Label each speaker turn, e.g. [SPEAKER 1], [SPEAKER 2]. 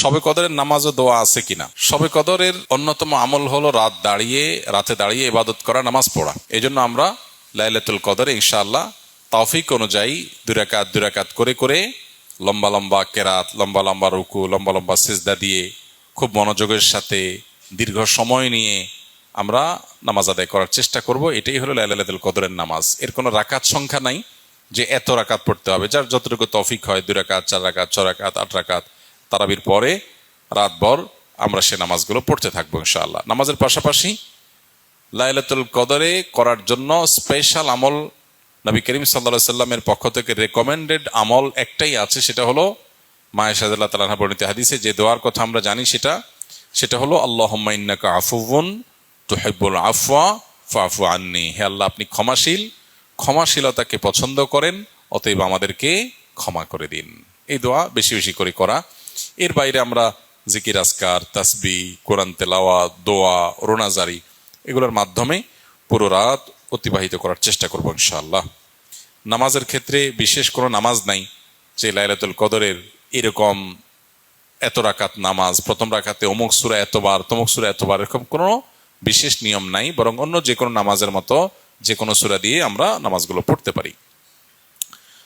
[SPEAKER 1] শবে কদরের নামাজ ও দোয়া আছে কিনা? শবে কদরের অন্যতম আমল হলো রাতে দাঁড়িয়ে ইবাদত করা, নামাজ পড়া। এই জন্য আমরা লাইলাতুল কদরে ইনশাআল্লাহ তৌফিক অনুযায়ী দুই রাকাত করে করে লম্বা লম্বা কেরাত, লম্বা লম্বা রুকু, লম্বা লম্বা সিজদা দিয়ে খুব মনোযোগের সাথে দীর্ঘ সময় নিয়ে আমরা নামাজ আদায় করার চেষ্টা করব। এটাই হলো লাইলাতুল কদরের নামাজ। এর কোনো রাকাত সংখ্যা নাই যে এত রাকাত পড়তে হবে, যার যতটুকু তৌফিক হয়, 2 রাকাত, 4 রাকাত, 6 রাকাত, 8 রাকাত, তারাবির পরে রাতভর আমরা সে নামাজগুলো পড়তে থাকবো ইনশাআল্লাহ। নামাজের পাশাপাশি লাইলাতুল কদরে করার জন্য স্পেশাল আমল নবী করিম সাল্লাল্লাহু আলাইহি সাল্লামের পক্ষ থেকে রেকমেন্ডেড আমল একটাই আছে, সেটা হলো মা আয়েশা রাদিয়াল্লাহু তাআলা আনহা বর্ণিত হাদিসে যে দোয়ার কথা আমরা জানি, সেটা হলো আল্লাহুম্মা ইন্নাকা আফুউন তুহিব্বুল আফওয়া ফাফু আন্নি। হে আল্লাহ, আপনি ক্ষমাশীলতাকে পছন্দ করেন, অতএব আমাদেরকে ক্ষমা করে দিন। এই দোয়া বেশি বেশি করে করা। এর বাইরে আমরা জিকির, আজকার, তাসবিহ, কোরআন তেলাওয়াত, দোয়া, রোনাজারি এগুলোর মাধ্যমে পুরো রাত অতিবাহিত করার চেষ্টা করবো ইনশাআল্লাহ। নামাজের ক্ষেত্রে বিশেষ কোনো নামাজ নাই যে লাইলাতুল কদরের এরকম এত রাকাত নামাজ, প্রথম রাকাতে অমুক সূরা এতবার, তমুক সূরা এতবার, এরকম কোনো বিশেষ নিয়ম নাই। বরং অন্য যে কোনো নামাজের মতো যে কোনো সূরা দিয়ে আমরা নামাজগুলো পড়তে পারি।